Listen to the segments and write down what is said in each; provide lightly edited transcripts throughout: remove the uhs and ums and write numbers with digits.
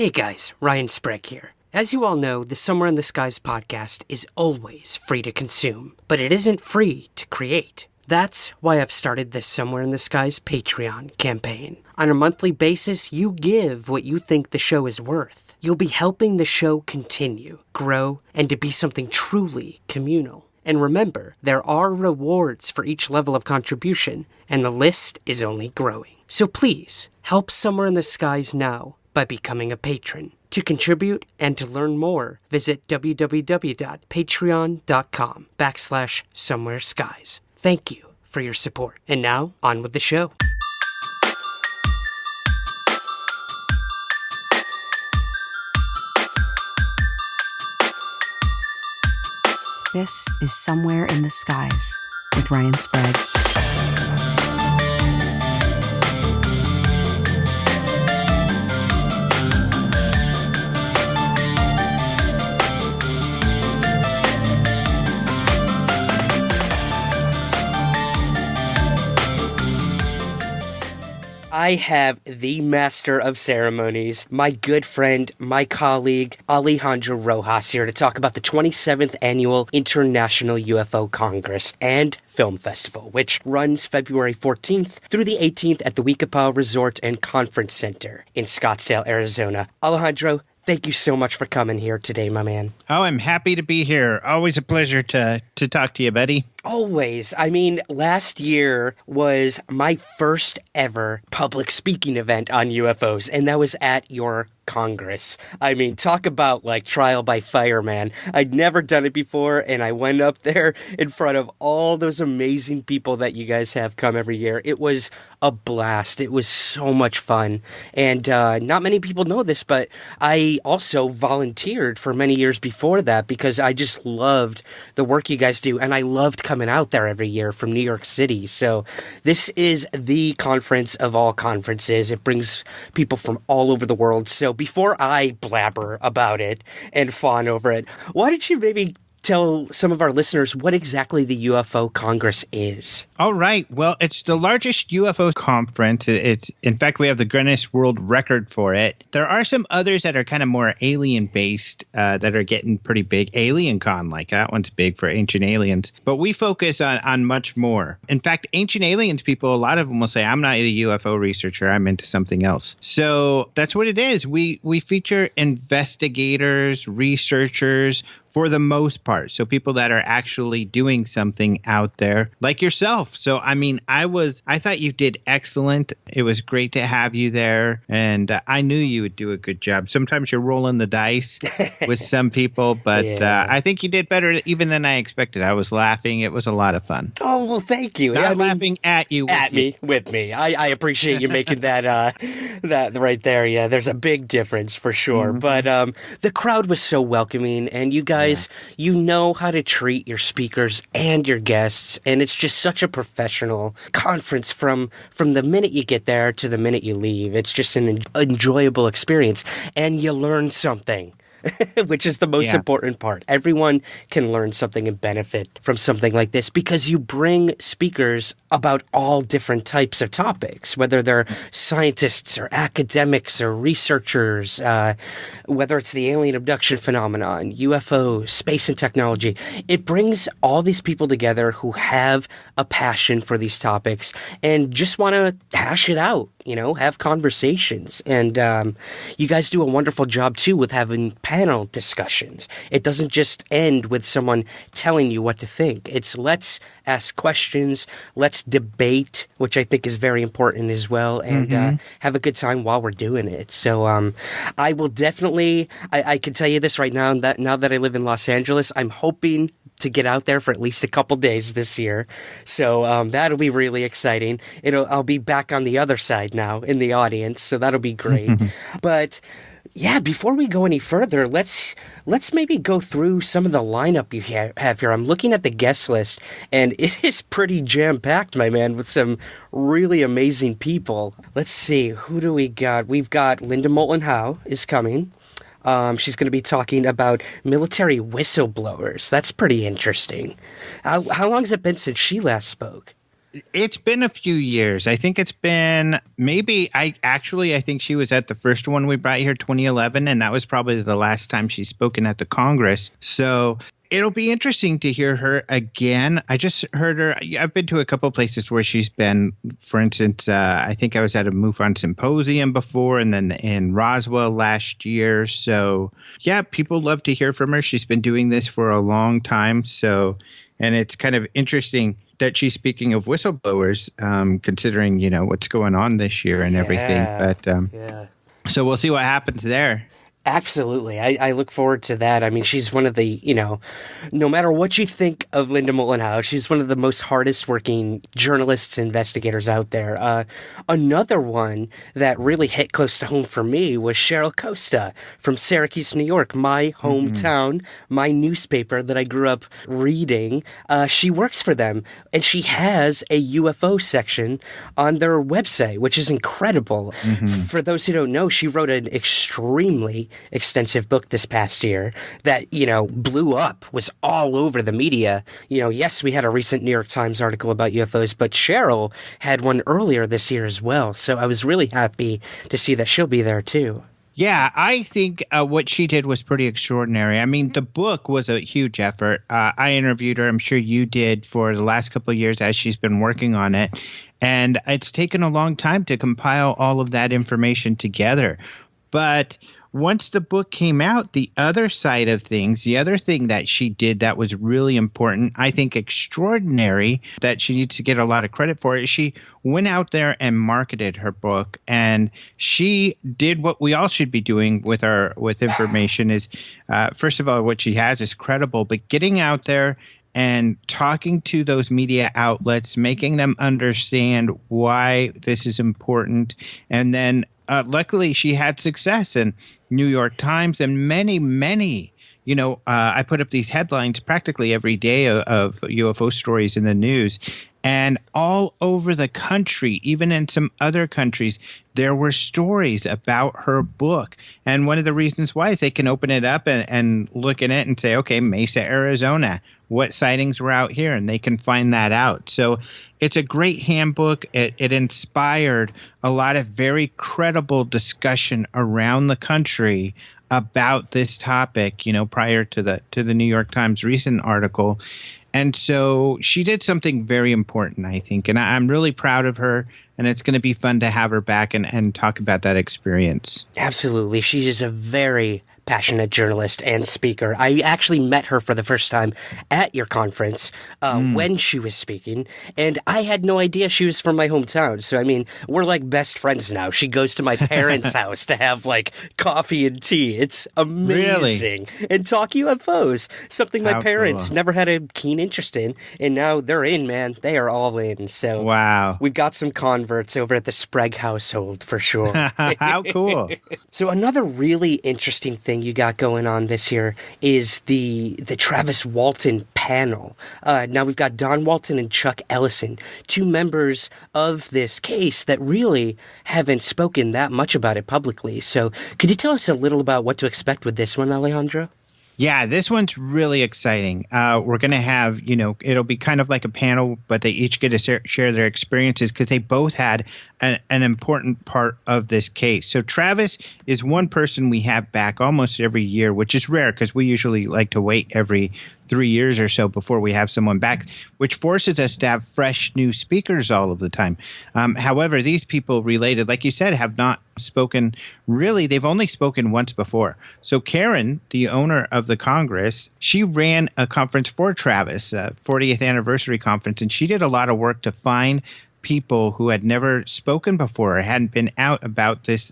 Hey guys, Ryan Sprague here. As you all know, the Somewhere in the Skies podcast is always free to consume, but it isn't free to create. That's why I've started the Somewhere in the Skies Patreon campaign. On a monthly basis, you give what you think the show is worth. You'll be helping the show continue, grow, and to be something truly communal. And remember, there are rewards for each level of contribution, and the list is only growing. So please, help Somewhere in the Skies now by becoming a patron. To contribute and to learn more, visit www.patreon.com/somewhereskies. Thank you for your support. And now, on with the show. This is Somewhere in the Skies with Ryan Sprague. I have the Master of Ceremonies, my good friend, my colleague, Alejandro Rojas, here to talk about the 27th Annual International UFO Congress and Film Festival, which runs February 14th through the 18th at the Weekapaw Resort and Conference Center in Scottsdale, Arizona. Alejandro, thank you so much for coming here today, my man. Oh, I'm happy to be here. Always a pleasure to talk to you, buddy. Always. I mean, last year was my first ever public speaking event on UFOs, and that was at your Congress. I mean, talk about like trial by fire, man. I'd never done it before, and I went up there in front of all those amazing people that you guys have come every year. It was a blast. It was so much fun. And not many people know this, but I also volunteered for many years before that because I just loved the work you guys do, and I loved coming out there every year from New York City. So this is the conference of all conferences. It brings people from all over the world. So before I blabber about it and fawn over it, why don't you maybe tell some of our listeners what exactly the UFO Congress is? All right. Well, it's the largest UFO conference. In fact, we have the Guinness World Record for it. There are some others that are kind of more alien-based that are getting pretty big. Alien Con, like that one's big for ancient aliens. But we focus on much more. In fact, ancient aliens people, a lot of them will say, I'm not a UFO researcher. I'm into something else. So that's what it is. We feature investigators, researchers, for the most part. So people that are actually doing something out there like yourself. So, I mean, I thought you did excellent. It was great to have you there. And I knew you would do a good job. Sometimes you're rolling the dice with some people, but Yeah. I think you did better even than I expected. I was laughing. It was a lot of fun. Oh, well, thank you. Not laughing at you. With me. I appreciate you making that that right there. Yeah, there's a big difference for sure. But the crowd was so welcoming, and you guys, you know how to treat your speakers and your guests, and it's just such a professional conference from the minute you get there to the minute you leave. It's just an enjoyable experience, and you learn something. Which is the most important part. Everyone can learn something and benefit from something like this because you bring speakers about all different types of topics, whether they're scientists or academics or researchers, whether it's the alien abduction phenomenon, UFO, space and technology. It brings all these people together who have a passion for these topics and just want to hash it out, you know, have conversations. And you guys do a wonderful job, too, with having panel discussions. It doesn't just end with someone telling you what to think. It's let's ask questions, let's debate, which I think is very important as well, and have a good time while we're doing it. So I will definitely, I can tell you this right now, that now that I live in Los Angeles, I'm hoping to get out there for at least a couple days this year. So that'll be really exciting. I'll be back on the other side now in the audience, so that'll be great. But yeah, before we go any further, let's maybe go through some of the lineup you have here. I'm looking at the guest list, and it is pretty jam-packed, my man, with some really amazing people. Let's see, who do we got? We've got Linda Moulton Howe is coming. She's going to be talking about military whistleblowers. That's pretty interesting. How long has it been since she last spoke? It's been a few years. I think it's been I think she was at the first one we brought here, 2011, and that was probably the last time she's spoken at the Congress. So it'll be interesting to hear her again. I just heard her. I've been to a couple of places where she's been. For instance, I think I was at a MUFON symposium before, and then in Roswell last year. So yeah, people love to hear from her. She's been doing this for a long time. So, and it's kind of interesting that she's speaking of whistleblowers, considering, what's going on this year and everything. But so we'll see what happens there. Absolutely. I look forward to that. I mean, she's one of the, no matter what you think of Linda Moulton Howe, she's one of the most hardest working journalists, investigators out there. Another one that really hit close to home for me was Cheryl Costa from Syracuse, New York, my hometown, my newspaper that I grew up reading. She works for them, and she has a UFO section on their website, which is incredible. For those who don't know, she wrote an extremely extensive book this past year that, blew up, was all over the media. Yes, we had a recent New York Times article about UFOs, but Cheryl had one earlier this year as well. So I was really happy to see that she'll be there too. Yeah, I think what she did was pretty extraordinary. I mean, the book was a huge effort. I interviewed her, I'm sure you did, for the last couple of years as she's been working on it. And it's taken a long time to compile all of that information together. But once the book came out, the other side of things, the other thing that she did that was really important, I think extraordinary, that she needs to get a lot of credit for, is she went out there and marketed her book. And she did what we all should be doing with information is, first of all, what she has is credible, but getting out there and talking to those media outlets, making them understand why this is important. And then luckily she had success in New York Times and many, I put up these headlines practically every day of UFO stories in the news. And all over the country, even in some other countries, there were stories about her book. And one of the reasons why is they can open it up and look at it and say, okay, Mesa, Arizona, what sightings were out here? And they can find that out. So it's a great handbook. It inspired a lot of very credible discussion around the country about this topic, prior to the New York Times recent article. And so she did something very important, I think, and I'm really proud of her, and it's going to be fun to have her back and talk about that experience. Absolutely. She is a very passionate journalist and speaker. I actually met her for the first time at your conference when she was speaking, and I had no idea she was from my hometown. So, I mean, we're like best friends now. She goes to my parents' house to have like coffee and tea. It's amazing. Really? And talk UFOs, something my parents never had a keen interest in, and now they're in, man. They are all in. So wow, we've got some converts over at the Sprague household for sure. How cool. So another really interesting thing you got going on this year is the Travis Walton panel. Now we've got Don Walton and Chuck Ellison, two members of this case that really haven't spoken that much about it publicly. So could you tell us a little about what to expect with this one, Alejandro? Yeah, this one's really exciting. We're going to have, it'll be kind of like a panel, but they each get to share their experiences because they both had an important part of this case. So Travis is one person we have back almost every year, which is rare because we usually like to wait every 3 years or so before we have someone back, which forces us to have fresh new speakers all of the time. However, these people related, like you said, have not spoken really. They've only spoken once before. So Karen, the owner of the Congress, she ran a conference for Travis, a 40th anniversary conference, and she did a lot of work to find people who had never spoken before or hadn't been out about this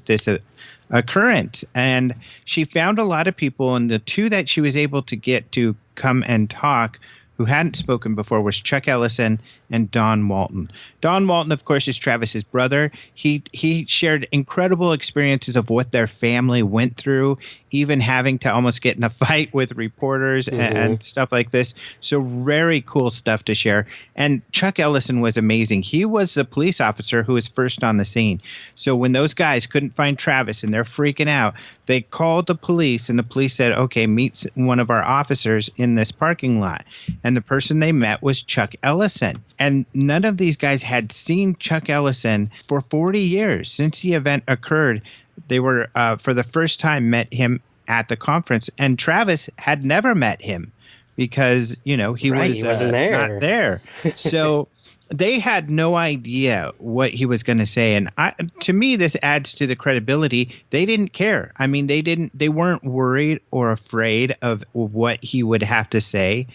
occurrence. And she found a lot of people, and the two that she was able to get to come and talk who hadn't spoken before was Chuck Ellison and Don Walton. Don Walton, of course, is Travis's brother. He shared incredible experiences of what their family went through, even having to almost get in a fight with reporters and stuff like this. So very cool stuff to share. And Chuck Ellison was amazing. He was the police officer who was first on the scene. So when those guys couldn't find Travis and they're freaking out, they called the police, and the police said, okay, meet one of our officers in this parking lot. and the person they met was Chuck Ellison. And none of these guys had seen Chuck Ellison for 40 years. Since the event occurred, they were, for the first time, met him at the conference. And Travis had never met him because, he wasn't there. Not there. So they had no idea what he was going to say. And to me, this adds to the credibility. They didn't care. I mean, they weren't worried or afraid of what he would have to say.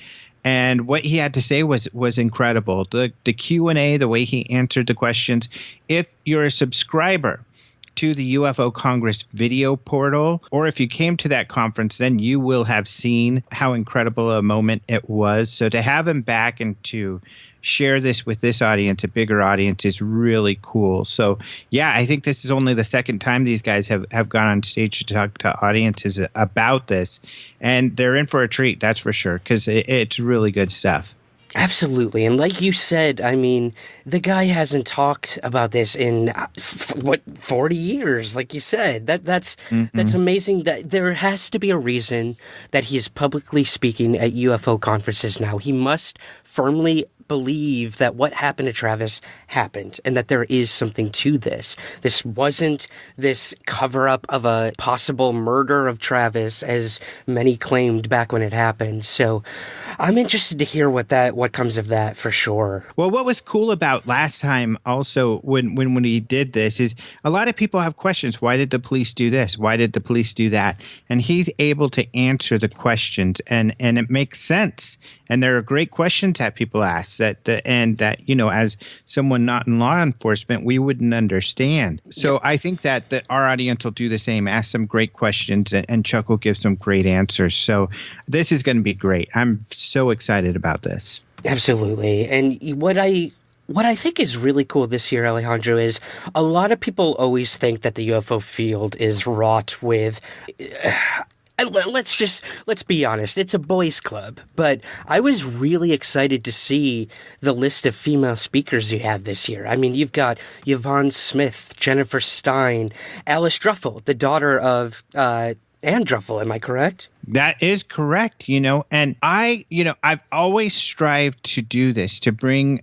And what he had to say was incredible. The Q&A, the way he answered the questions. If you're a subscriber to the UFO Congress video portal, or if you came to that conference, then you will have seen how incredible a moment it was. So to have him back and to share this with this audience, a bigger audience, is really cool. So yeah, I think this is only the second time these guys have gone on stage to talk to audiences about this, and they're in for a treat, that's for sure, because it's really good stuff. Absolutely. And like you said, I mean, the guy hasn't talked about this in 40 years, like you said. That's amazing. That there has to be a reason that he is publicly speaking at UFO conferences now. He must firmly believe that what happened to Travis happened and that there is something to this. This wasn't this cover-up of a possible murder of Travis, as many claimed back when it happened. So I'm interested to hear what comes of that for sure. Well, what was cool about last time also when he did this is a lot of people have questions. Why did the police do this? Why did the police do that? And he's able to answer the questions, and it makes sense. And there are great questions that people ask that as someone not in law enforcement, we wouldn't understand. So I think that our audience will do the same, ask some great questions, and Chuck will give some great answers. So this is going to be great. I'm so excited about this. Absolutely. And what I think is really cool this year, Alejandro, is a lot of people always think that the UFO field is wrought with let's be honest, it's a boys' club. But I was really excited to see the list of female speakers you have this year. I mean, you've got Yvonne Smith, Jennifer Stein, Alice Druffel, the daughter of Ann Druffel. Am I correct? That is correct, and I've always strived to do this, to bring,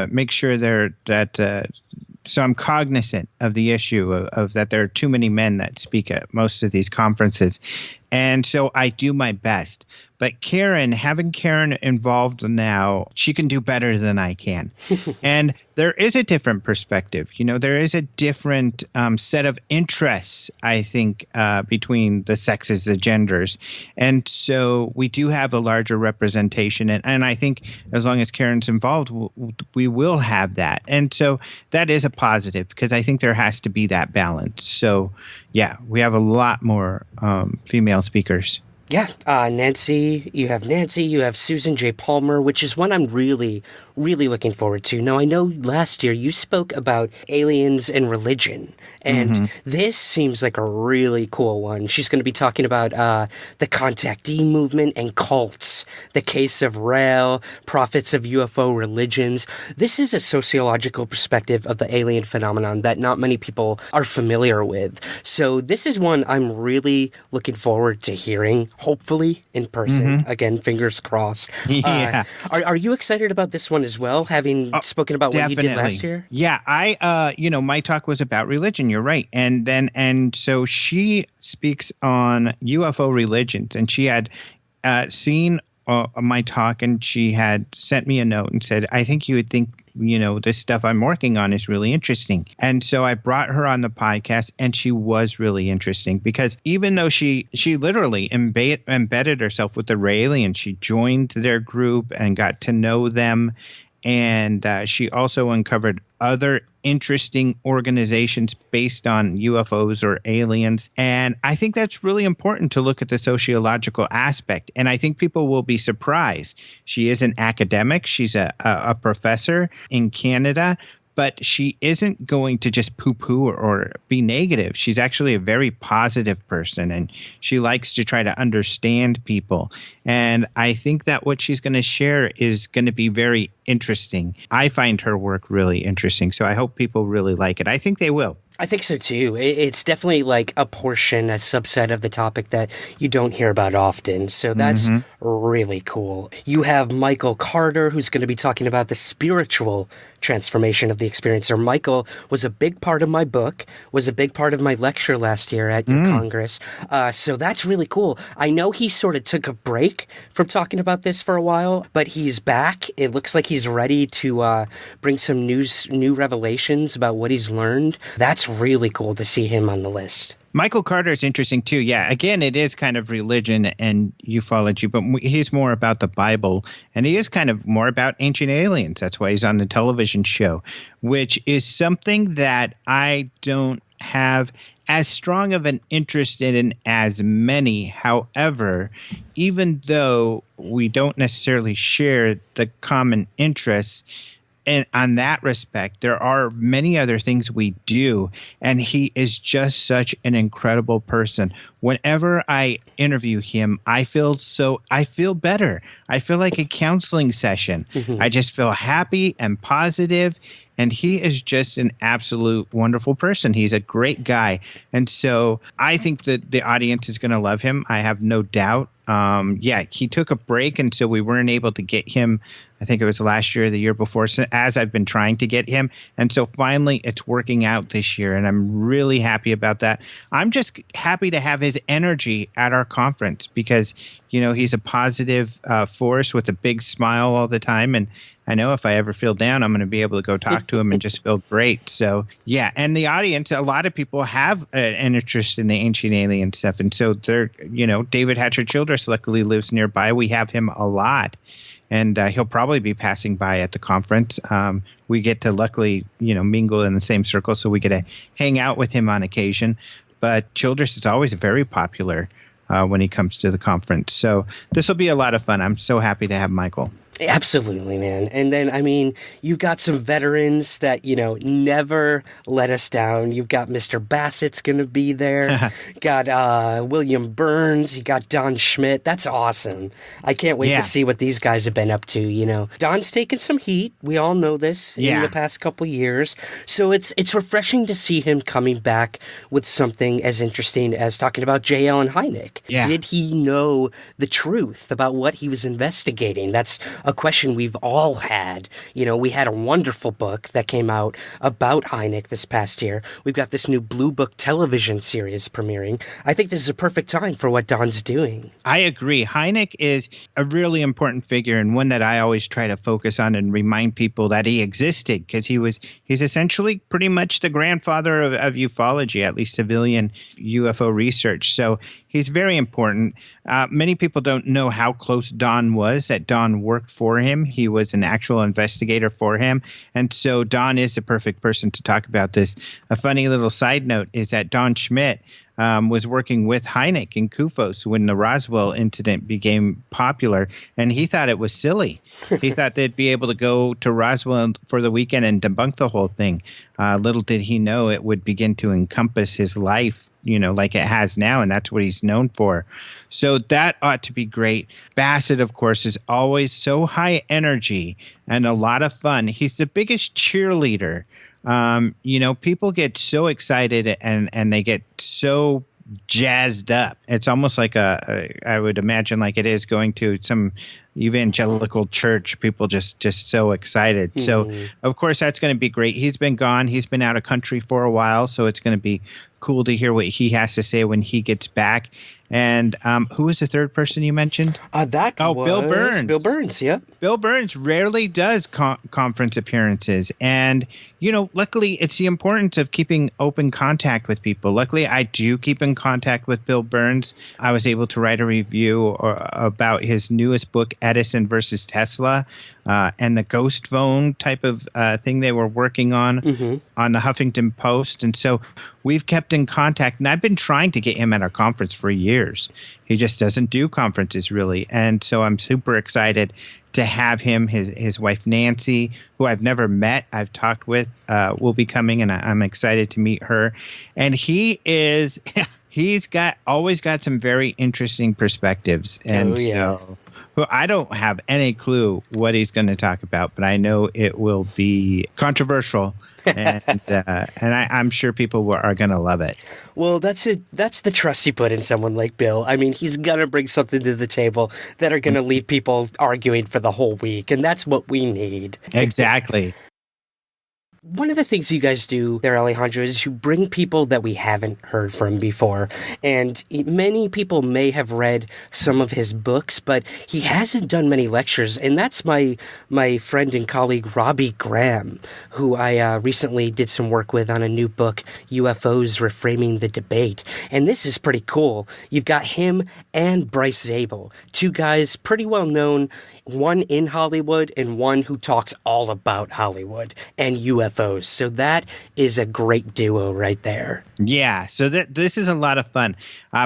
make sure so I'm cognizant of the issue of that there are too many men that speak at most of these conferences. And so I do my best. But having Karen involved now, she can do better than I can. And there is a different perspective. There is a different set of interests, I think, between the sexes, the genders. And so we do have a larger representation. And I think as long as Karen's involved, we will have that. And so that is a positive, because I think there has to be that balance. So, yeah, we have a lot more female speakers. Yeah, you have Susan J. Palmer, which is one I'm really, really looking forward to. Now, I know last year you spoke about aliens and religion, and this seems like a really cool one. She's going to be talking about the contactee movement and cults, the case of Rael, prophets of UFO religions. This is a sociological perspective of the alien phenomenon that not many people are familiar with. So this is one I'm really looking forward to hearing, hopefully in person. Again, fingers crossed. Yeah. Are you excited about this one as well, having spoken about what you did last year? Yeah, my talk was about religion. You're right. And so she speaks on UFO religions, and she had seen my talk, and she had sent me a note and said, I think you would think, this stuff I'm working on is really interesting. And so I brought her on the podcast, and she was really interesting, because even though she literally embedded herself with the Raelians, she joined their group and got to know them. And she also uncovered other interesting organizations based on UFOs or aliens. And I think that's really important to look at the sociological aspect. And I think people will be surprised. She is an academic. She's a professor in Canada. But she isn't going to just poo-poo or be negative. She's actually a very positive person, and she likes to try to understand people. And I think that what she's going to share is going to be very interesting. I find her work really interesting, so I hope people really like it. I think they will. I think so too. It's definitely like a portion, a subset of the topic that you don't hear about often. So that's really cool. You have Michael Carter, who's going to be talking about the spiritual transformation of the experiencer. Michael was a big part of my book, was a big part of my lecture last year at your Congress. So that's really cool. I know he sort of took a break from talking about this for a while, but he's back. It looks like he's ready to bring some new revelations about what he's learned. That's really cool to see him on the list. Michael Carter is interesting too. Yeah, again, it is kind of religion and ufology, but he's more about the Bible, and he is kind of more about ancient aliens. That's why he's on the television show, which is something that I don't have as strong of an interest in as many. However, even though we don't necessarily share the common interests, and on that respect, there are many other things we do, and he is just such an incredible person. Whenever I interview him, I feel better. I feel like a counseling session. I just feel happy and positive, and he is just an absolute wonderful person. He's a great guy, and so I think that the audience is going to love him. I have no doubt. He took a break, and so we weren't able to get him. I think it was last year or the year before, so as I've been trying to get him. And so finally it's working out this year, and I'm really happy about that. I'm just happy to have his energy at our conference because, he's a positive force with a big smile all the time. And I know if I ever feel down, I'm going to be able to go talk to him and just feel great. So, yeah. And the audience, a lot of people have an interest in the ancient alien stuff. And so they're, David Hatcher Childress luckily lives nearby. We have him a lot. And he'll probably be passing by at the conference. We get to luckily, mingle in the same circle, so we get to hang out with him on occasion. But Childress is always very popular when he comes to the conference. So this will be a lot of fun. I'm so happy to have Michael. Absolutely, man. And then, you've got some veterans that, never let us down. You've got Mr. Bassett's going to be there. Got William Burns. You got Don Schmidt. That's awesome. I can't wait to see what these guys have been up to, Don's taken some heat. We all know this in the past couple years. So it's refreshing to see him coming back with something as interesting as talking about J. Allen Hynek. Yeah. Did he know the truth about what he was investigating? That's a question we've all had. We had a wonderful book that came out about Hynek this past year. We've got this new Blue Book television series premiering. I think this is a perfect time for what Don's doing. I agree. Hynek is a really important figure and one that I always try to focus on and remind people that he existed because he's essentially pretty much the grandfather of ufology, at least civilian UFO research. So he's very important. Many people don't know how close Don was, that Don worked for him. He was an actual investigator for him. And so Don is the perfect person to talk about this. A funny little side note is that Don Schmidt was working with Hynek in Kufos when the Roswell incident became popular, and he thought it was silly. He thought they'd be able to go to Roswell for the weekend and debunk the whole thing. Little did he know it would begin to encompass his life, like it has now, and that's what he's known for. So that ought to be great. Bassett, of course, is always so high energy and a lot of fun. He's the biggest cheerleader. People get so excited and they get so jazzed up. It's almost like I would imagine like it is going to some evangelical church. People just so excited. Mm-hmm. So of course that's going to be great. He's been gone. He's been out of country for a while. So it's going to be cool to hear what he has to say when he gets back. And who was the third person you mentioned? Bill Burns. Bill Burns, yeah. Bill Burns rarely does conference appearances. And, luckily it's the importance of keeping open contact with people. Luckily, I do keep in contact with Bill Burns. I was able to write a review about his newest book, Edison versus Tesla, and the ghost phone type of thing they were working on the Huffington Post. And so we've kept in contact. And I've been trying to get him at our conference for years. He just doesn't do conferences really. And so I'm super excited to have him. His wife, Nancy, who I've never met, I've talked with, will be coming, and I'm excited to meet her. And he's always got some very interesting perspectives. And so who I don't have any clue what he's going to talk about, but I know it will be controversial, and I'm sure people are going to love it. Well, that's it. That's the trust you put in someone like Bill. I mean, he's going to bring something to the table that are going to leave people arguing for the whole week, and that's what we need. Exactly. One of the things you guys do there, Alejandro, is you bring people that we haven't heard from before. And many people may have read some of his books, but he hasn't done many lectures. And that's my friend and colleague, Robbie Graham, who I recently did some work with on a new book, UFOs Reframing the Debate. And this is pretty cool. You've got him and Bryce Zabel, two guys pretty well known, one in Hollywood and one who talks all about Hollywood and UFOs. So that is a great duo right there. Yeah, so this is a lot of fun.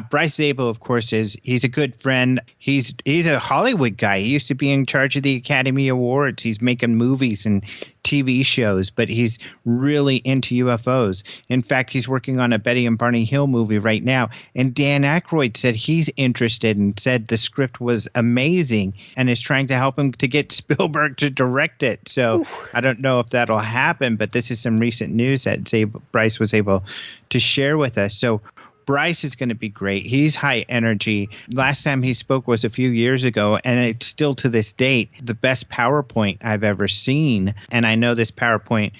Bryce Zabel, of course, he's a good friend. He's a Hollywood guy. He used to be in charge of the Academy Awards. He's making movies and TV shows, but he's really into UFOs. In fact, he's working on a Betty and Barney Hill movie right now. And Dan Aykroyd said he's interested and said the script was amazing and is trying to help him to get Spielberg to direct it. So I don't know if that'll happen, but this is some recent news that Bryce was able to share with us. So Bryce is going to be great. He's high energy. Last time he spoke was a few years ago, and it's still to this date the best PowerPoint I've ever seen. And I know this PowerPoint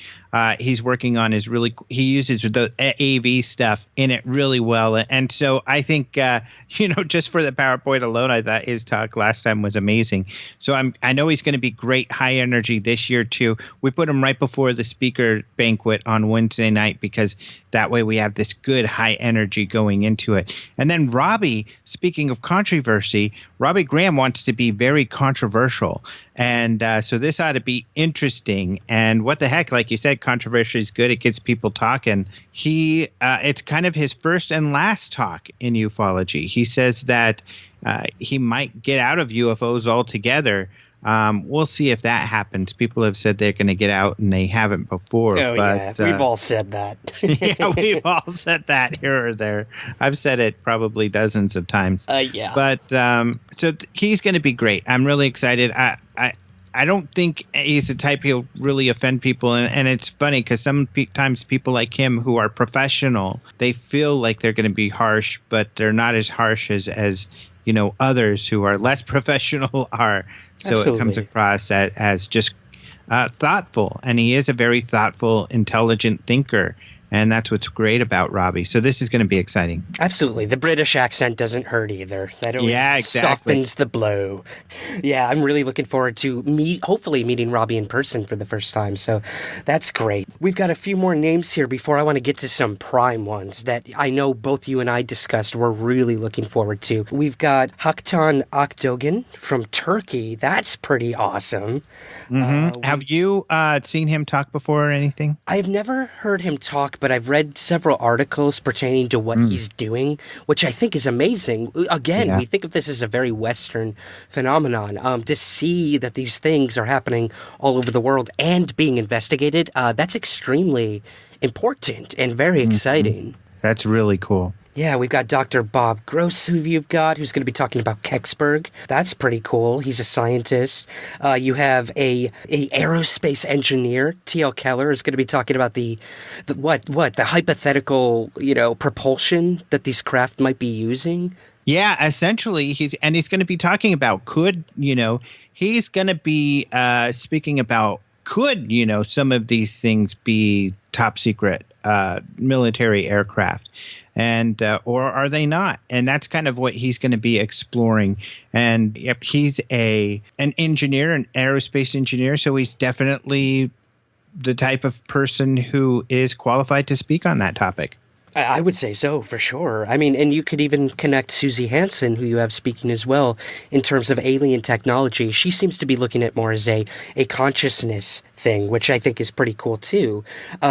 he's working on is really – he uses the AV stuff in it really well. And so I think, just for the PowerPoint alone, I thought his talk last time was amazing. So I know he's going to be great high energy this year too. We put him right before the speaker banquet on Wednesday night because that way we have this good high energy going into it. And then Robbie, speaking of controversy, Robbie Graham wants to be very controversial. And so this ought to be interesting. And what the heck, like you said, controversy is good. It gets people talking. It's kind of his first and last talk in ufology. He says that he might get out of UFOs altogether. We'll see if that happens. People have said they're going to get out, and they haven't before. Oh, but, yeah. We've all said that. Yeah, we've all said that here or there. I've said it probably dozens of times. Yeah. But so he's going to be great. I'm really excited. I don't think he's the type he'll really offend people. And it's funny because sometimes people like him who are professional, they feel like they're going to be harsh, but they're not as harsh as others who are less professional are. So Absolutely. It comes across as just thoughtful. And he is a very thoughtful, intelligent thinker. And that's what's great about Robbie. So this is going to be exciting. Absolutely. The British accent doesn't hurt either. That always softens the blow. Yeah, I'm really looking forward to hopefully meeting Robbie in person for the first time. So that's great. We've got a few more names here before I want to get to some prime ones that I know both you and I discussed we're really looking forward to. We've got Haktan Akdogan from Turkey. That's pretty awesome. Mm-hmm. Have you seen him talk before or anything? I've never heard him talk, but I've read several articles pertaining to what he's doing, which I think is amazing. Again, we think of this as a very Western phenomenon. To see that these things are happening all over the world and being investigated, that's extremely important and very exciting. That's really cool. Yeah, we've got Dr. Bob Gross, who's going to be talking about Kecksburg. That's pretty cool. He's a scientist. You have a aerospace engineer, T.L. Keller, is going to be talking about the hypothetical, propulsion that these craft might be using. Yeah, essentially, he's going to be talking about he's going to be speaking about some of these things be top secret military aircraft. And or are they not? And that's kind of what he's going to be exploring. And he's an engineer, an aerospace engineer, so he's definitely the type of person who is qualified to speak on that topic. I would say so, for sure. I mean, and you could even connect Susie Hansen, who you have speaking as well, in terms of alien technology. She seems to be looking at more as a consciousness thing, which I think is pretty cool, too.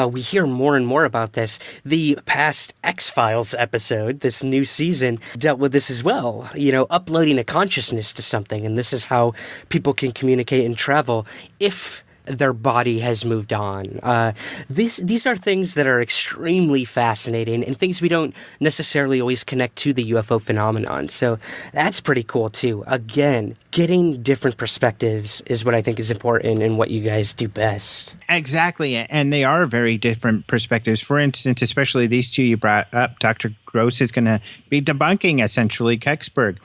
We hear more and more about this. The past X-Files episode, this new season, dealt with this as well. Uploading a consciousness to something, and this is how people can communicate and travel if their body has moved on. These are things that are extremely fascinating and things we don't necessarily always connect to the UFO phenomenon. So that's pretty cool too. Again, getting different perspectives is what I think is important and what you guys do best. Exactly. And they are very different perspectives. For instance, especially these two you brought up, Dr. Gross is going to be debunking essentially Kecksburg.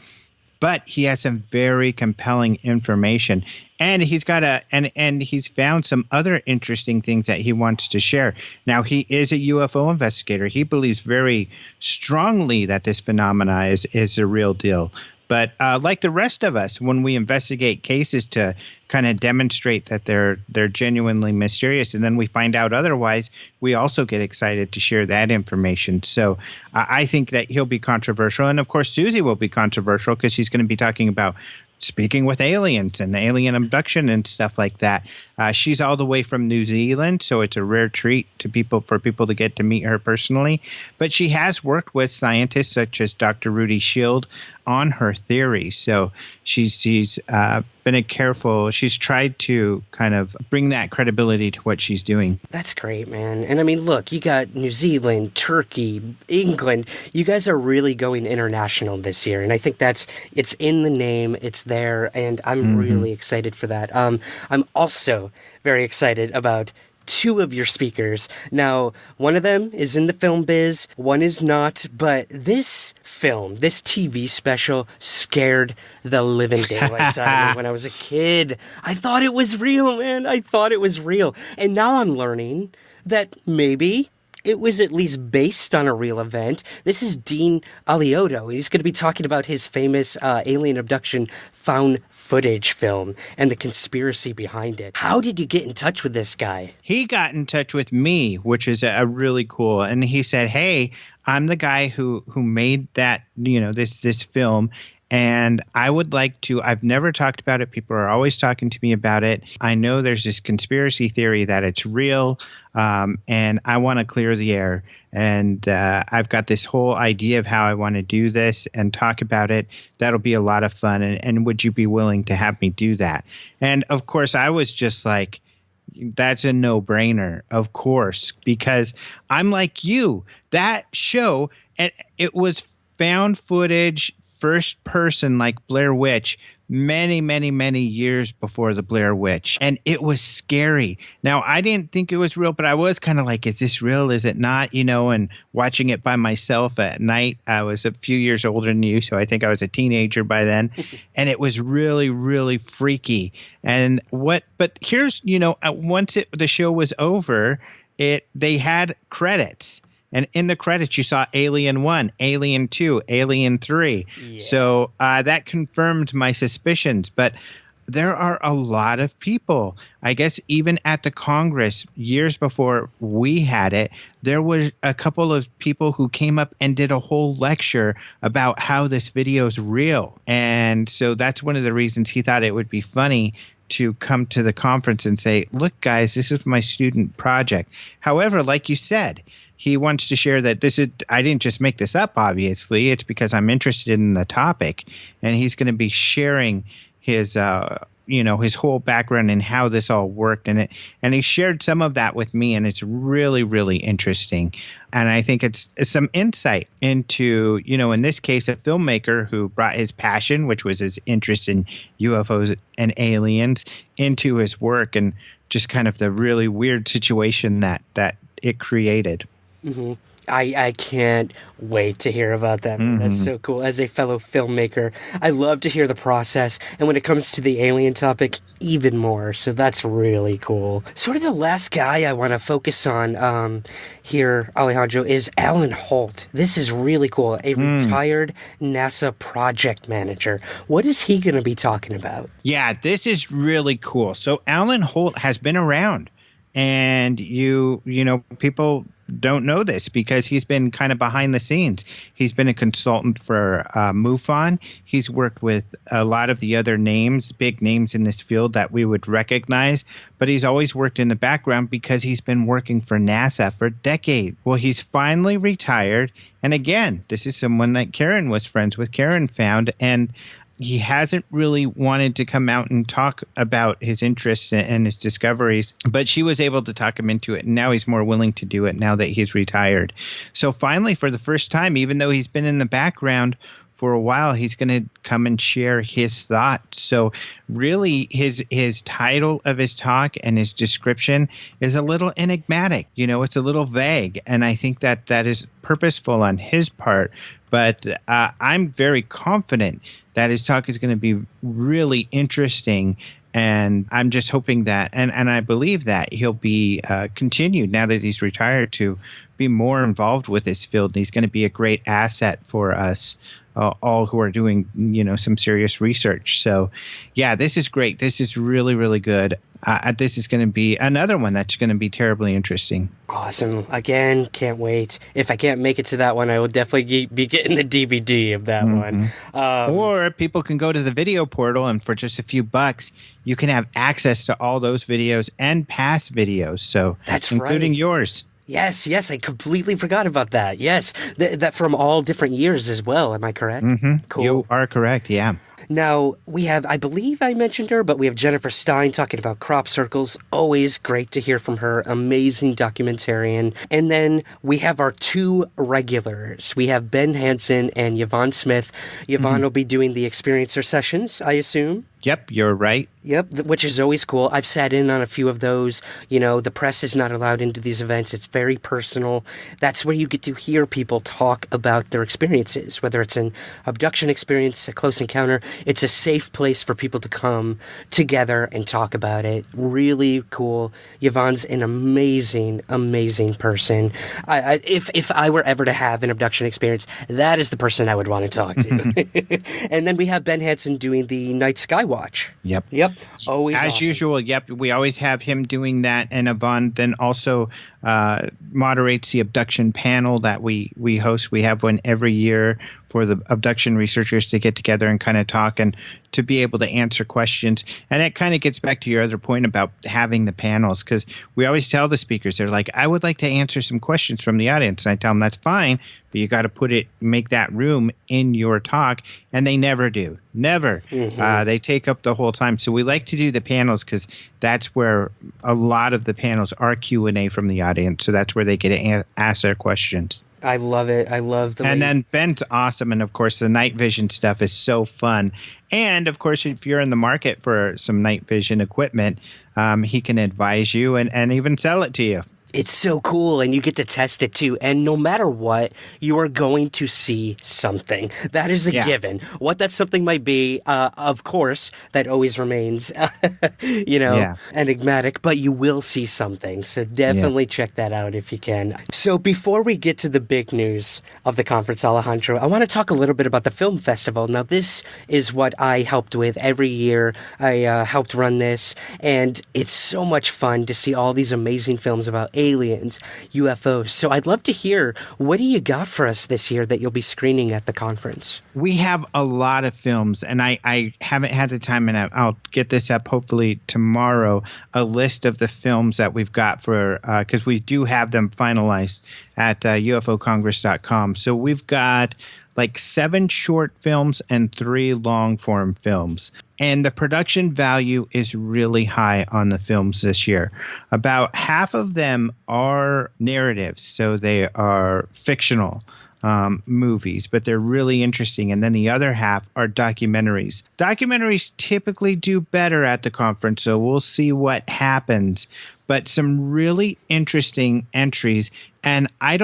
But he has some very compelling information, and he's got and he's found some other interesting things that he wants to share. Now, he is a UFO investigator. He believes very strongly that this phenomena is a real deal. But like the rest of us, when we investigate cases to kind of demonstrate that they're genuinely mysterious, and then we find out otherwise, we also get excited to share that information. So I think that he'll be controversial. And, of course, Susie will be controversial because she's going to be talking about speaking with aliens and alien abduction and stuff like that. She's all the way from New Zealand, so it's a rare treat for people to get to meet her personally. But she has worked with scientists such as Dr. Rudy Shield on her theory. So she's been she's tried to kind of bring that credibility to what she's doing. That's great, man. And I mean, look, you got New Zealand, Turkey, England. You guys are really going international this year. And I think it's in the name, it's there, and I'm really excited for that. I'm also very excited about two of your speakers. Now, one of them is in the film biz, one is not, but this TV special scared the living daylights out of me when I was a kid. I thought it was real, man. I thought it was real. And now I'm learning that maybe it was at least based on a real event. This is Dean Alioto. He's going to be talking about his famous alien abduction found footage film and the conspiracy behind it. How did you get in touch with this guy? He got in touch with me, which is a really cool. And he said, "Hey, I'm the guy who made that, this film. And I would like to, I've never talked about it. People are always talking to me about it. I know there's this conspiracy theory that it's real, and I want to clear the air. And I've got this whole idea of how I want to do this and talk about it. That'll be a lot of fun. And would you be willing to have me do that?" And of course, I was just like, that's a no-brainer, of course, because I'm like you. That show, it was found footage, first person, like Blair Witch, many, many, many years before the Blair Witch. And it was scary. Now, I didn't think it was real, but I was kind of like, is this real? Is it not? And watching it by myself at night. I was a few years older than you, so I think I was a teenager by then. And it was really, really freaky. But here's, once the show was over, they had credits. And in the credits, you saw Alien 1, Alien 2, Alien 3. Yeah. So that confirmed my suspicions. But there are a lot of people. I guess even at the Congress, years before we had it, there were a couple of people who came up and did a whole lecture about how this video is real. And so that's one of the reasons he thought it would be funny to come to the conference and say, look, guys, this is my student project. However, like you said, he wants to share that I didn't just make this up, obviously. It's because I'm interested in the topic. And he's going to be sharing his whole background and how this all worked. And he shared some of that with me, and it's really, really interesting. And I think it's some insight into, in this case, a filmmaker who brought his passion, which was his interest in UFOs and aliens, into his work, and just kind of the really weird situation that it created. Mm-hmm. I can't wait to hear about that. Mm-hmm. That's so cool. As a fellow filmmaker, I love to hear the process. And when it comes to the alien topic, even more. So that's really cool. Sort of the last guy I want to focus on here, Alejandro, is Alan Holt. This is really cool. A retired NASA project manager. What is he going to be talking about? Yeah, this is really cool. So Alan Holt has been around. And people don't know this because he's been kind of behind the scenes. He's been a consultant for MUFON. He's worked with a lot of the other big names in this field that we would recognize, but he's always worked in the background because he's been working for NASA for decades. Well, he's finally retired. And again, this is someone that Karen was friends with. Karen found, and he hasn't really wanted to come out and talk about his interests and his discoveries, but she was able to talk him into it. And now he's more willing to do it now that he's retired. So finally, for the first time, even though he's been in the background for a while, he's going to come and share his thoughts. So really, his title of his talk and his description is a little enigmatic. It's a little vague. And I think that is purposeful on his part. But I'm very confident that his talk is going to be really interesting. And I'm just hoping that, and I believe that he'll be continued now that he's retired to be more involved with this field. And he's going to be a great asset for us all who are doing, some serious research. So, yeah, this is great. This is really, really good. This is going to be another one that's going to be terribly interesting. Awesome. Again, can't wait. If I can't make it to that one, I will definitely be getting the DVD of that one. Or people can go to the video portal, and for just a few bucks, you can have access to all those videos and past videos. So that's including yours. Yes, I completely forgot about that. Yes, that from all different years as well. Am I correct? Mm-hmm. Cool. You are correct, yeah. Now, we have, I believe I mentioned her, but we have Jennifer Stein talking about crop circles. Always great to hear from her. Amazing documentarian. And then we have our two regulars. We have Ben Hansen and Yvonne Smith. Yvonne will be doing the experiencer sessions, I assume. Yep, you're right. Yep, which is always cool. I've sat in on a few of those. The press is not allowed into these events. It's very personal. That's where you get to hear people talk about their experiences, whether it's an abduction experience, a close encounter. It's a safe place for people to come together and talk about it. Really cool. Yvonne's an amazing, amazing person. If I were ever to have an abduction experience, that is the person I would want to talk to. And then we have Ben Hansen doing the Night Sky Watch. Yep. Always as awesome. usual. Yep. We always have him doing that, and Yvonne then also moderates the abduction panel that we host. We have one every year for the abduction researchers to get together and kind of talk and to be able to answer questions. And it kind of gets back to your other point about having the panels, because we always tell the speakers, they're like, I would like to answer some questions from the audience. And I tell them that's fine, but you got to make that room in your talk. And they never do. Never. Mm-hmm. They take up the whole time. So we like to do the panels because that's where a lot of the panels are Q&A from the audience. So that's where they get to ask their questions. I love it. I love the. And then Ben's awesome, and of course the night vision stuff is so fun. And of course, if you're in the market for some night vision equipment, he can advise you and even sell it to you. It's so cool, and you get to test it too. And no matter what, you are going to see something. That is a given. What that something might be, of course, that always remains, enigmatic, but you will see something. So definitely check that out if you can. So before we get to the big news of the conference, Alejandro, I want to talk a little bit about the film festival. Now, this is what I helped with every year. I helped run this, and it's so much fun to see all these amazing films about aliens, UFOs. So I'd love to hear, what do you got for us this year that you'll be screening at the conference? We have a lot of films, and I haven't had the time, and I'll get this up hopefully tomorrow, a list of the films that we've got for, because we do have them finalized at ufocongress.com. So we've got like 7 short films and 3 long-form films. And the production value is really high on the films this year. About half of them are narratives, so they are fictional movies, but they're really interesting. And then the other half are documentaries. Documentaries typically do better at the conference, so we'll see what happens. But some really interesting entries. And I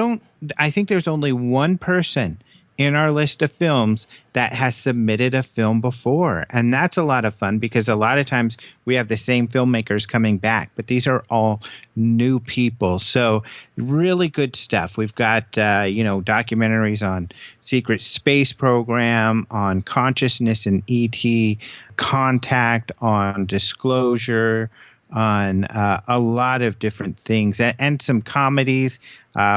think there's only one person in our list of films that has submitted a film before. And that's a lot of fun because a lot of times we have the same filmmakers coming back, but these are all new people. So really good stuff. We've got, documentaries on secret space program, on consciousness and ET, contact, on disclosure, on a lot of different things and some comedies.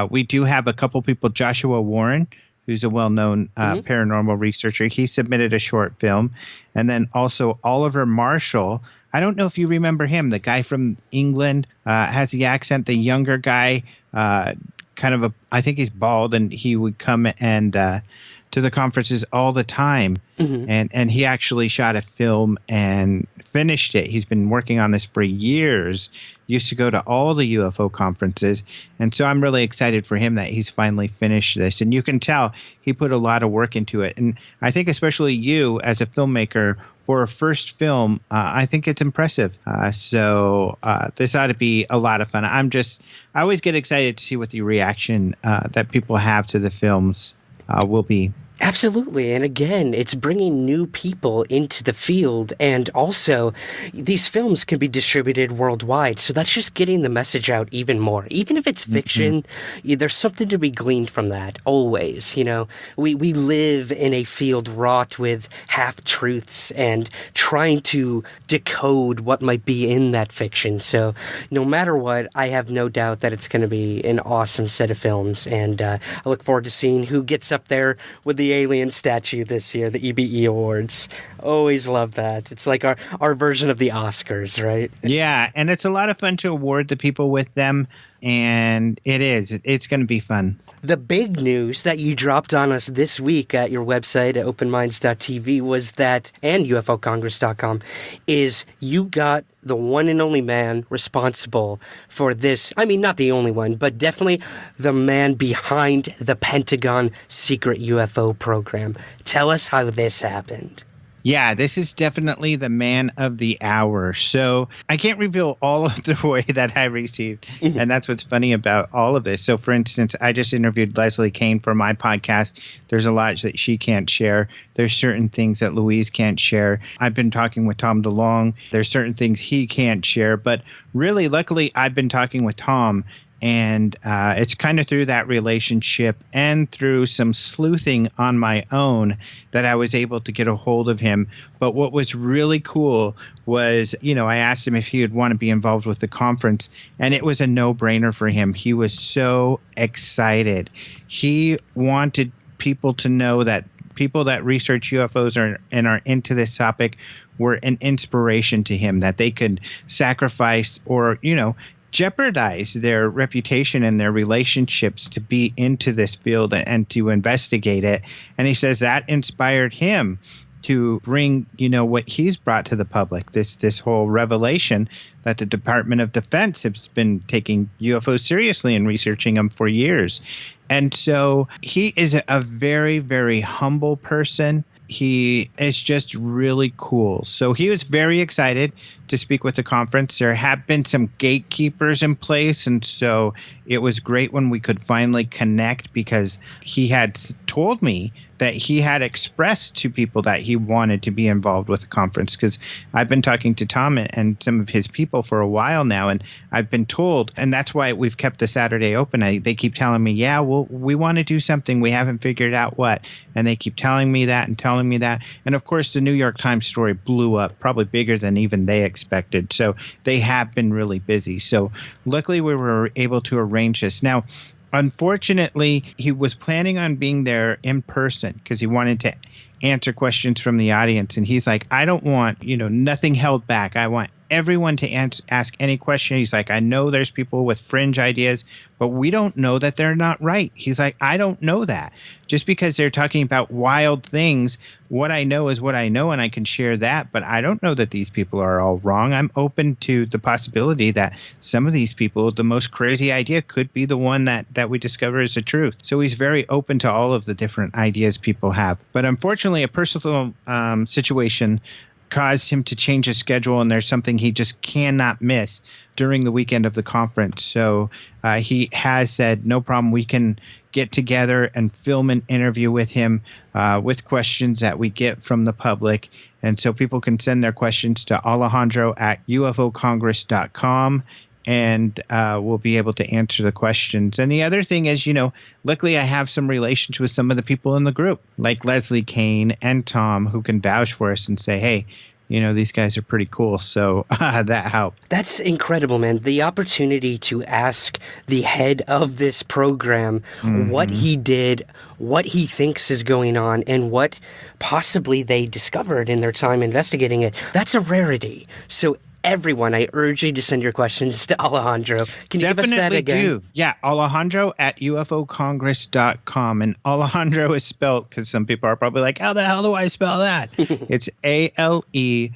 We do have a couple people, Joshua Warren, who's a well-known paranormal researcher. He submitted a short film. And then also Oliver Marshall. I don't know if you remember him, the guy from England, has the accent, the younger guy, I think he's bald, and he would come and to the conferences all the time. And he actually shot a film and finished it. He's been working on this for years. Used to go to all the UFO conferences. And so I'm really excited for him that he's finally finished this. And you can tell he put a lot of work into it. And I think especially you as a filmmaker for a first film, I think it's impressive. So this ought to be a lot of fun. I always get excited to see what the reaction that people have to the films will be. Absolutely. And again, it's bringing new people into the field. And also, these films can be distributed worldwide. So that's just getting the message out even more. Even if it's fiction, there's something to be gleaned from that, always. You know, we live in a field wrought with half-truths and trying to decode what might be in that fiction. So no matter what, I have no doubt that it's going to be an awesome set of films. And I look forward to seeing who gets up there with the alien statue this year, the EBE Awards. Always love that. It's like our version of the Oscars, right? Yeah, and it's a lot of fun to award the people with them, and it's going to be fun. The big news that you dropped on us this week at your website at openminds.tv was that, and ufocongress.com, is you got the one and only man responsible for this. I mean, not the only one, but definitely the man behind the Pentagon secret UFO program. Tell us how this happened. Yeah, this is definitely the man of the hour. So I can't reveal all of the way that I received. And that's what's funny about all of this. So, for instance, I just interviewed Leslie Kane for my podcast. There's a lot that she can't share. There's certain things that Louise can't share. I've been talking with Tom DeLonge. There's certain things he can't share. But really, luckily, I've been talking with Tom. And it's kind of through that relationship and through some sleuthing on my own that I was able to get a hold of him. But what was really cool was, I asked him if he would want to be involved with the conference, and it was a no-brainer for him. He was so excited. He wanted people to know that people that research UFOs and are into this topic were an inspiration to him, that they could sacrifice or, jeopardize their reputation and their relationships to be into this field and to investigate it. And he says that inspired him to bring, what he's brought to the public, this whole revelation that the Department of Defense has been taking UFOs seriously and researching them for years. And so he is a very, very humble person. He is just really cool. So he was very excited to speak with the conference. There have been some gatekeepers in place, and so it was great when we could finally connect, because he had told me that he had expressed to people that he wanted to be involved with the conference, because I've been talking to Tom and some of his people for a while now, and I've been told, and that's why we've kept the Saturday open. They keep telling me, yeah, well, we want to do something. We haven't figured out what. And they keep telling me that and telling me that. And of course, the New York Times story blew up, probably bigger than even they expected. So they have been really busy. So luckily we were able to arrange this. Now, unfortunately, he was planning on being there in person because he wanted to answer questions from the audience. And he's like, I don't want, nothing held back. I want everyone to ask any question. He's like, I know there's people with fringe ideas, but we don't know that they're not right. He's like, I don't know that. Just because they're talking about wild things, what I know is what I know, and I can share that, but I don't know that these people are all wrong. I'm open to the possibility that some of these people, the most crazy idea could be the one that we discover is the truth. So he's very open to all of the different ideas people have. But unfortunately, a personal situation caused him to change his schedule, and there's something he just cannot miss during the weekend of the conference. So he has said, no problem, we can get together and film an interview with him with questions that we get from the public. And so people can send their questions to Alejandro at ufocongress.com. And we'll be able to answer the questions. And the other thing is, luckily I have some relations with some of the people in the group, like Leslie Kane and Tom, who can vouch for us and say, hey, these guys are pretty cool. So that helped. That's incredible, man. The opportunity to ask the head of this program what he did, what he thinks is going on, and what possibly they discovered in their time investigating it. That's a rarity. So everyone, I urge you to send your questions to Alejandro. Can you give us that again? Definitely do. Yeah, Alejandro at UFOcongress.com. And Alejandro is spelled, because some people are probably like, how the hell do I spell that? It's ALEJANDRO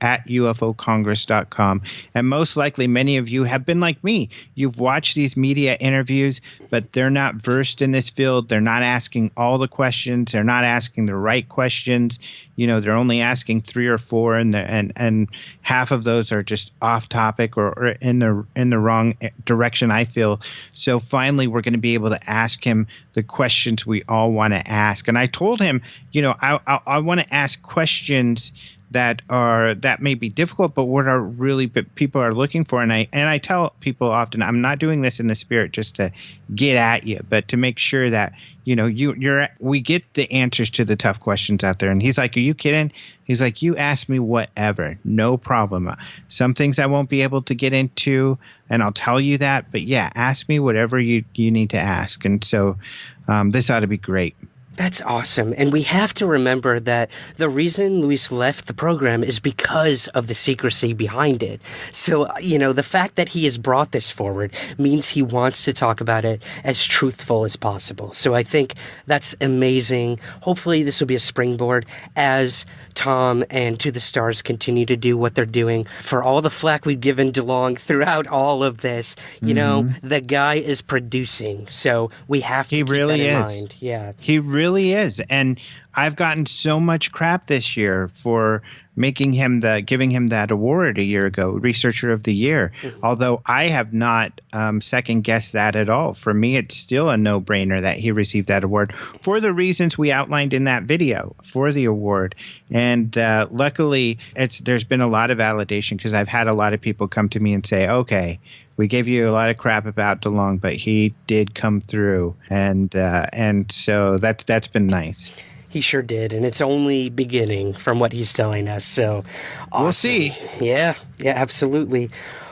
at UFOcongress.com. And most likely many of you have been like me. You've watched these media interviews, but they're not versed in this field. They're not asking all the questions. They're not asking the right questions. You know, they're only asking 3 or 4, and half of those are just off topic or in the wrong direction, I feel. So finally, we're going to be able to ask him the questions we all want to ask. And I told him, you know, I want to ask questions that may be difficult, but what are really people are looking for. And I tell people often, I'm not doing this in the spirit just to get at you, but to make sure that, you know, we get the answers to the tough questions out there. And he's like, are you kidding? He's like, you ask me whatever, no problem. Some things I won't be able to get into, and I'll tell you that. But yeah, ask me whatever you need to ask. And so this ought to be great. That's awesome. And we have to remember that the reason Luis left the program is because of the secrecy behind it. So, you know, the fact that he has brought this forward means he wants to talk about it as truthful as possible. So I think that's amazing. Hopefully this will be a springboard as Tom and To the Stars continue to do what they're doing. For all the flack we've given DeLong throughout all of this, you know, the guy is producing. So we have to keep that in mind. Yeah. He really is. And I've gotten so much crap this year for giving him that award a year ago, Researcher of the Year. Although I have not second guessed that at all. For me, it's still a no-brainer that he received that award for the reasons we outlined in that video for the award. And luckily, there's been a lot of validation, because I've had a lot of people come to me and say, okay, we gave you a lot of crap about DeLong, but he did come through. And so that's been nice. He sure did, and it's only beginning from what he's telling us, so awesome. We'll see. Yeah, absolutely.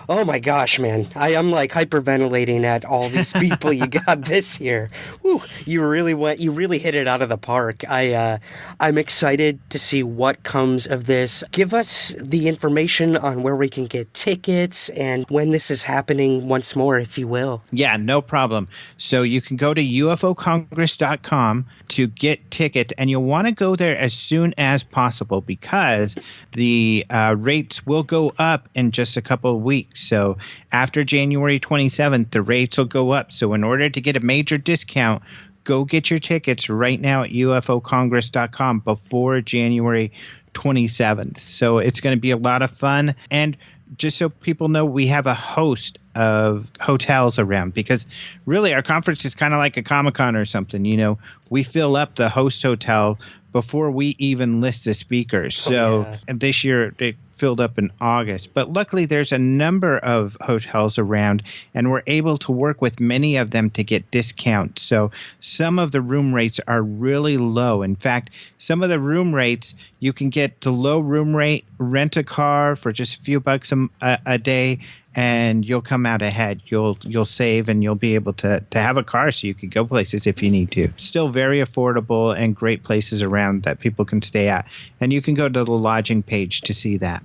Oh my gosh, man. I'm like hyperventilating at all these people you got this year. Whew, you really hit it out of the park. I'm excited to see what comes of this. Give us the information on where we can get tickets and when this is happening once more, if you will. Yeah, no problem. So you can go to ufocongress.com to get tickets, and you'll want to go there as soon as possible, because the rates will go up in just a couple of weeks. So after January 27th, the rates will go up. So in order to get a major discount, go get your tickets right now at ufocongress.com before January 27th. So it's going to be a lot of fun. And just so people know, we have a host of hotels around, because really our conference is kind of like a Comic-Con or something. You know, we fill up the host hotel before we even list the speakers. So this year they filled up in August. But luckily there's a number of hotels around, and we're able to work with many of them to get discounts. So some of the room rates are really low. In fact, some of the room rates, you can get the low room rate, rent a car for just a few bucks a day, and you'll come out ahead. You'll save, and you'll be able to have a car so you could go places if you need to. Still very affordable and great places around that people can stay at. And you can go to the lodging page to see that.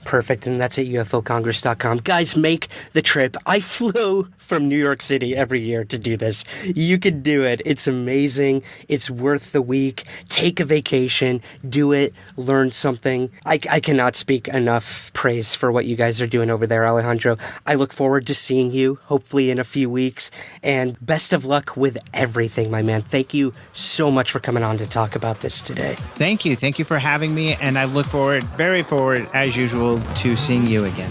Perfect, and that's at ufocongress.com. Guys, make the trip. I flew from New York City every year to do this. You can do it. It's amazing. It's worth the week. Take a vacation. Do it. Learn something. I cannot speak enough praise for what you guys are doing over there, Alejandro. I look forward to seeing you, hopefully in a few weeks, and best of luck with everything, my man. Thank you so much for coming on to talk about this today. Thank you. Thank you for having me, and I look forward, very forward, as usual, to seeing you again.